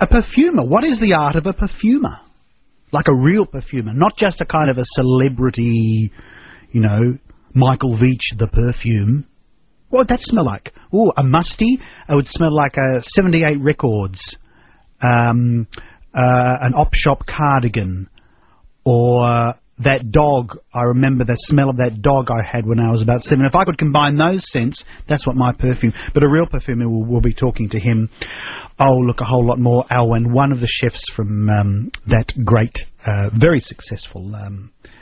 A perfumer. What is the art of a perfumer? Like a real perfumer, not just a kind of a celebrity, you know, Michael Veitch, the perfume. What would that smell like? Oh, a musty. It would smell like a 78 Records, an op shop cardigan, or that dog. I remember the smell of that dog I had when I was about 7. If I could combine those scents, that's what my perfume. But a real perfumer, we'll be talking to him. Oh, look, a whole lot more. Alwyn, one of the chefs from that great, very successful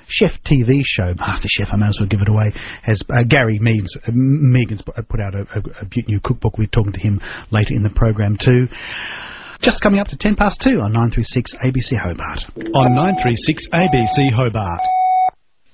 chef TV show, MasterChef, I might as well give it away, has Gary Megan's put out a new cookbook. We're talking to him later in the program too. Just coming up to 2 on 936 ABC Hobart. On 936 ABC Hobart.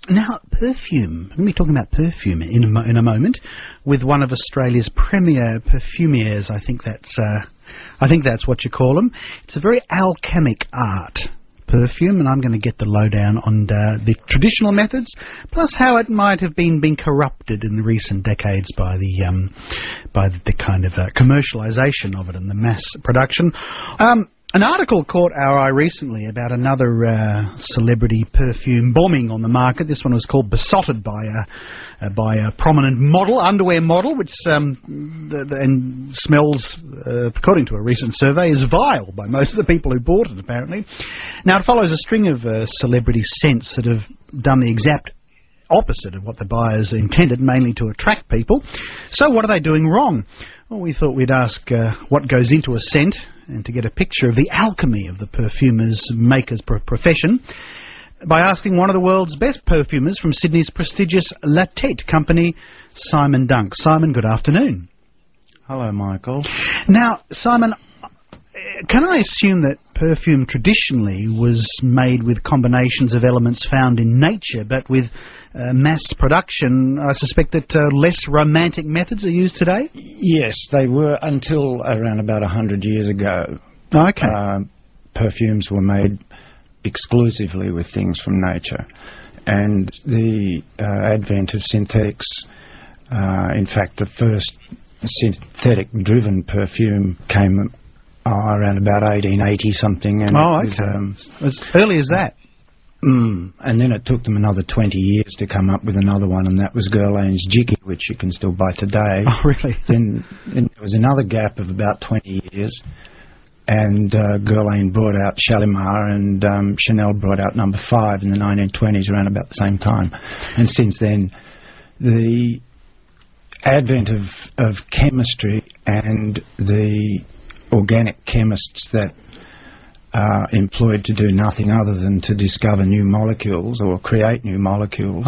Now, perfume. We're going to be talking about perfume in a moment with one of Australia's premier perfumers. I think that's what you call them. It's a very alchemic art, perfume, and I'm going to get the lowdown on the traditional methods, plus how it might have been corrupted in the recent decades by the kind of commercialisation of it and the mass production. An article caught our eye recently about another celebrity perfume bombing on the market. This one was called Besotted by a prominent model, underwear model, which and smells, according to a recent survey, is vile by most of the people who bought it, apparently. Now, it follows a string of celebrity scents that have done the exact opposite of what the buyers intended, mainly to attract people. So what are they doing wrong? Well, we thought we'd ask what goes into a scent, and to get a picture of the alchemy of the perfumer's maker's profession, by asking one of the world's best perfumers from Sydney's prestigious La Tete company, Simon Dunk. Simon, good afternoon. Hello, Michael. Now, Simon, can I assume that perfume traditionally was made with combinations of elements found in nature, but with mass production, I suspect that less romantic methods are used today? Yes, they were until around about 100 years ago. Okay. Perfumes were made exclusively with things from nature. And the advent of synthetics, in fact, the first synthetic-driven perfume came around about 1880-something. And as early as that? And then it took them another 20 years to come up with another one, and that was Guerlain's Jiggy, which you can still buy today. Oh, really? Then there was another gap of about 20 years, and Guerlain brought out Shalimar, and Chanel brought out number 5 in the 1920s, around about the same time. And since then, the advent of chemistry and the organic chemists that are employed to do nothing other than to discover new molecules or create new molecules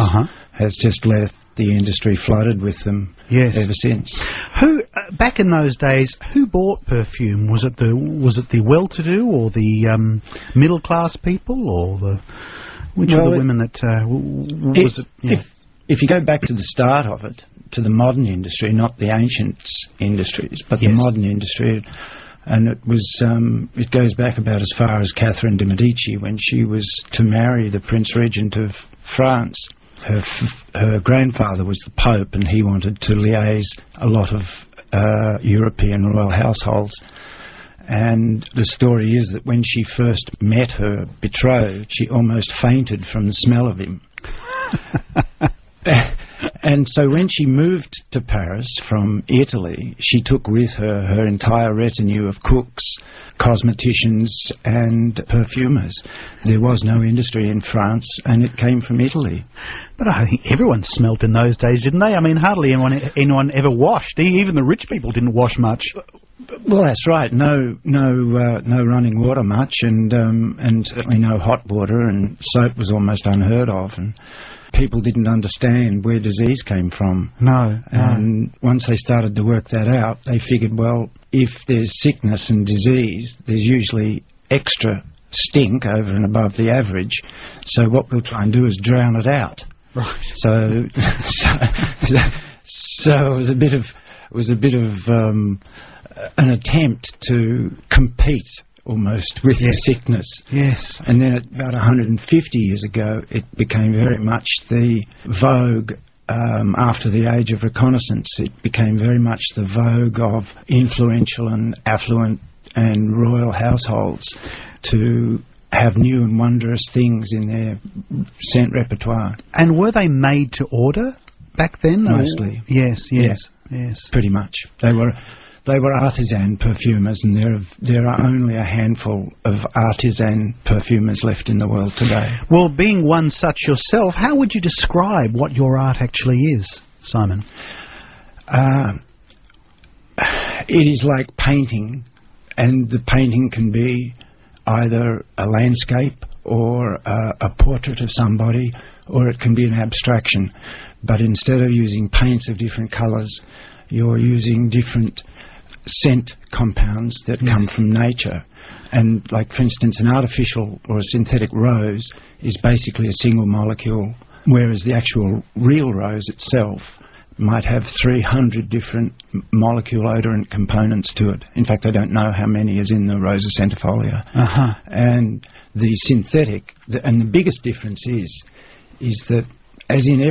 has just left the industry flooded with them ever since. Who back in those days, who bought perfume? Was it the well-to-do or the middle-class people, or which of the women that was it? Yeah. If you go back to the start of it, to the modern industry, not the ancient industries, but the modern industry. And it was, it goes back about as far as Catherine de Medici, when she was to marry the Prince Regent of France. Her grandfather was the Pope, and he wanted to liaise a lot of European royal households. And the story is that when she first met her betrothed, she almost fainted from the smell of him. And so when she moved to Paris from Italy, she took with her her entire retinue of cooks, cosmeticians and perfumers. There was no industry in France, and it came from Italy. But I think everyone smelt in those days, didn't they? I mean, hardly anyone ever washed. Even the rich people didn't wash much. Well, that's right. No running water much, and certainly no hot water, and soap was almost unheard of. And people didn't understand where disease came from. No. And once they started to work that out, they figured, well, if there's sickness and disease, there's usually extra stink over and above the average. So what we'll try and do is drown it out. Right. So it was a bit of an attempt to compete almost with the sickness. Yes. And then about 150 years ago, it became very much the vogue. After the age of reconnaissance, it became very much the vogue of influential and affluent and royal households to have new and wondrous things in their scent repertoire. And were they made to order back then? Mostly. Yes. Pretty much. They were artisan perfumers, and there are only a handful of artisan perfumers left in the world today. Well, being one such yourself, how would you describe what your art actually is, Simon? It is like painting, and the painting can be either a landscape or a portrait of somebody, or it can be an abstraction. But instead of using paints of different colours, you're using different scent compounds that come from nature. And, like, for instance, an artificial or a synthetic rose is basically a single molecule, whereas the actual real rose itself might have 300 different molecule odorant components to it. In fact, I don't know how many is in the Rosa centifolia. And the synthetic, and the biggest difference is that, as in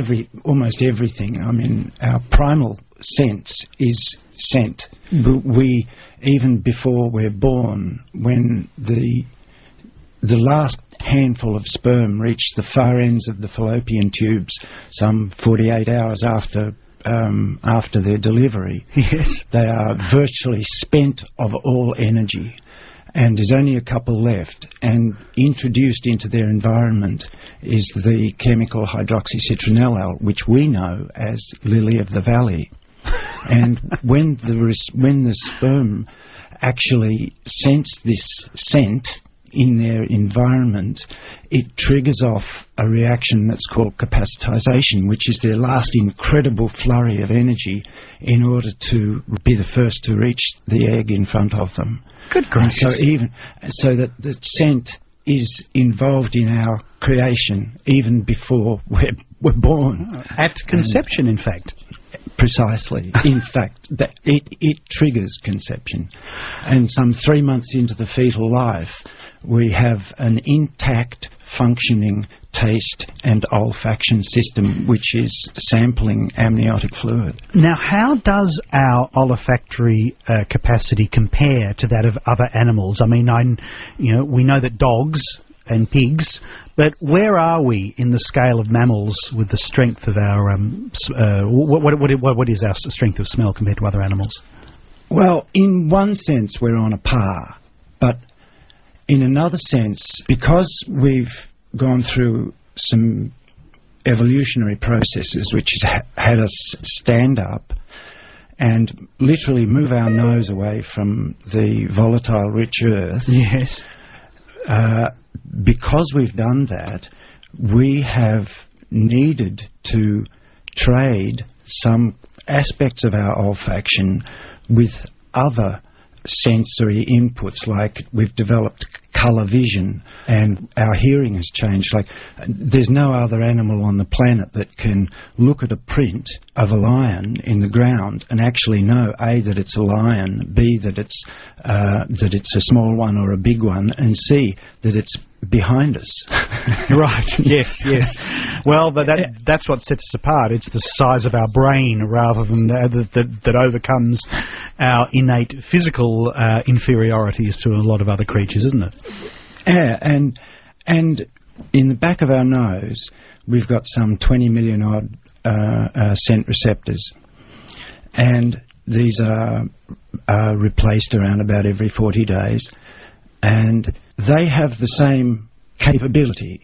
almost everything, I mean, our primal sense is scent. We, even before we're born, when the last handful of sperm reach the far ends of the fallopian tubes, some 48 hours after their delivery, they are virtually spent of all energy, and there's only a couple left, and introduced into their environment is the chemical hydroxycitronellal, which we know as lily of the valley. And when the sperm actually sense this scent in their environment, it triggers off a reaction that's called capacitization, which is their last incredible flurry of energy in order to be the first to reach the egg in front of them. Good gracious. So that the scent is involved in our creation even before we're born. At conception, in fact. Precisely. In fact, it triggers conception. And some 3 months into the fetal life, we have an intact, functioning taste and olfaction system, which is sampling amniotic fluid. Now, how does our olfactory capacity compare to that of other animals? I mean, we know that dogs and pigs, but where are we in the scale of mammals with the strength of our what is our strength of smell compared to other animals? Well, in one sense, we're on a par, but in another sense, because we've gone through some evolutionary processes which had us stand up and literally move our nose away from the volatile rich earth. Yes. Because we've done that, we have needed to trade some aspects of our olfaction with other sensory inputs, like we've developed colour vision, and our hearing has changed. Like, there's no other animal on the planet that can look at a print of a lion in the ground and actually know, A, that it's a lion, B, that it's a small one or a big one, and C, that it's behind us. Right, yes. Well, that's what sets us apart. It's the size of our brain rather than that overcomes our innate physical inferiorities to a lot of other creatures, isn't it? Yeah, and in the back of our nose, we've got some 20 million odd scent receptors, and these are replaced around about every 40 days, and they have the same capability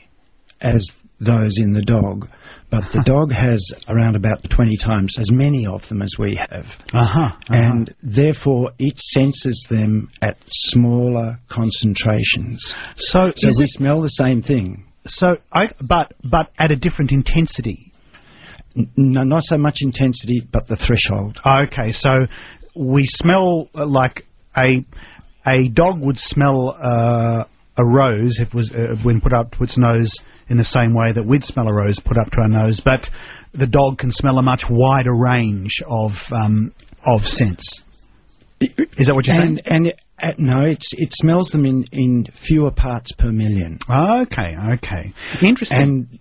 as those in the dog, but the dog has around about 20 times as many of them as we have. And therefore it senses them at smaller concentrations. So we smell the same thing. But at a different intensity. No, not so much intensity, but the threshold. Okay, so we smell like a dog would smell a rose if it was when put up to its nose in the same way that we'd smell a rose put up to our nose, but the dog can smell a much wider range of scents. Is that what you're saying? No, it smells them in fewer parts per million. Okay. Interesting.